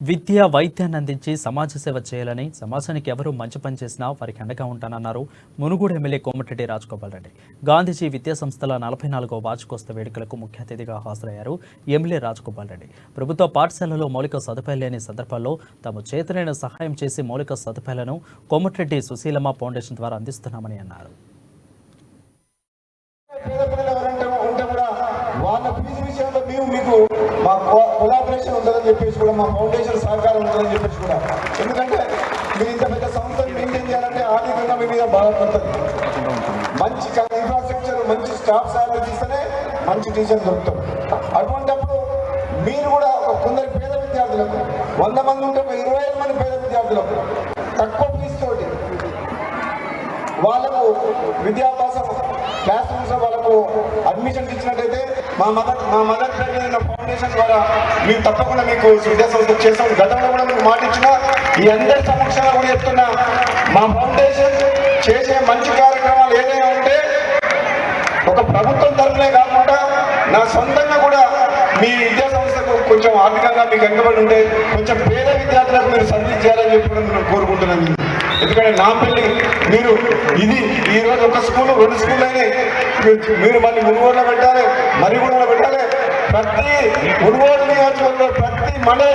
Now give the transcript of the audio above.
విద్య వైద్యాన్ని అందించి సమాజ సేవ చేయాలని సమాజానికి ఎవరు మంచి పని చేసినా వారికి అండగా ఉంటానన్నారు మునుగోడు ఎమ్మెల్యే కోమటిరెడ్డి రాజగోపాల్ రెడ్డి. గాంధీజీ విద్యా సంస్థల 44వ వార్షికోత్సవ వేడుకలకు ముఖ్య అతిథిగా హాజరయ్యారు ఎమ్మెల్యే రాజగోపాల్ రెడ్డి. ప్రభుత్వ పాఠశాలలో మౌలిక సదుపాయాలు లేని సందర్భాల్లో తాము చేతనైన సహాయం చేసి మౌలిక సదుపాయాలను కోమటిరెడ్డి సుశీలమ్మ ఫౌండేషన్ ద్వారా అందిస్తున్నామని అన్నారు. మా కొలాబరేషన్ ఉంటుందని చెప్పేసి కూడా మా ఫౌండేషన్ సహకారం ఉంటుందని చెప్పేసి కూడా, ఎందుకంటే మీరు ఇంత పెద్ద సంస్థను మెయింటైన్ చేయాలంటే ఆర్థికంగా మీ మీద బాధపడుతుంది. మంచి ఇన్ఫ్రాస్ట్రక్చర్, మంచి స్టాఫ్ శాలరీస్ ఇస్తేనే మంచి టీచర్ దొరుకుతారు. అటువంటిప్పుడు మీరు కూడా కొందరు పేద విద్యార్థులకు 100 మంది ఉంటే 25 మంది పేద విద్యార్థులకు తక్కువ ఫీజు తోటి వాళ్ళకు విద్యాభ్యాసం క్లాస్ రూమ్స్ వాళ్ళకు అడ్మిషన్ ఇచ్చినట్టయితే మా మదర్ ఫౌండేషన్ ద్వారా మేము తప్పకుండా మీకు విద్యా సంస్థ చేస్తాం. గతంలో కూడా మీకు మాట ఇచ్చిన ఈ అందరి సమక్షంలో కూడా చెప్తున్నా, మా ఫౌండేషన్ చేసే మంచి కార్యక్రమాలు ఏదైనా ఉంటే ఒక ప్రభుత్వం తరఫునే కాకుండా నా సొంతంగా కూడా మీ విద్యా సంస్థకు కొంచెం ఆర్థికంగా మీకు వెనుకబడి ఉంటే కొంచెం పేద విద్యార్థులకు మీరు సర్వీస్ చేయాలని చెప్పి కూడా నేను కోరుకుంటున్నాను. ఎందుకంటే నా పెళ్లి మీరు ఇది ఈరోజు ఒక స్కూల్ 2 స్కూల్ అయినాయి, మీరు మళ్ళీ మునుగోడులో పెట్టాలి, మరిగూడలో పెట్టాలి. ప్రతి మునుగోడు నియోజకవర్గంలో ప్రతి మండల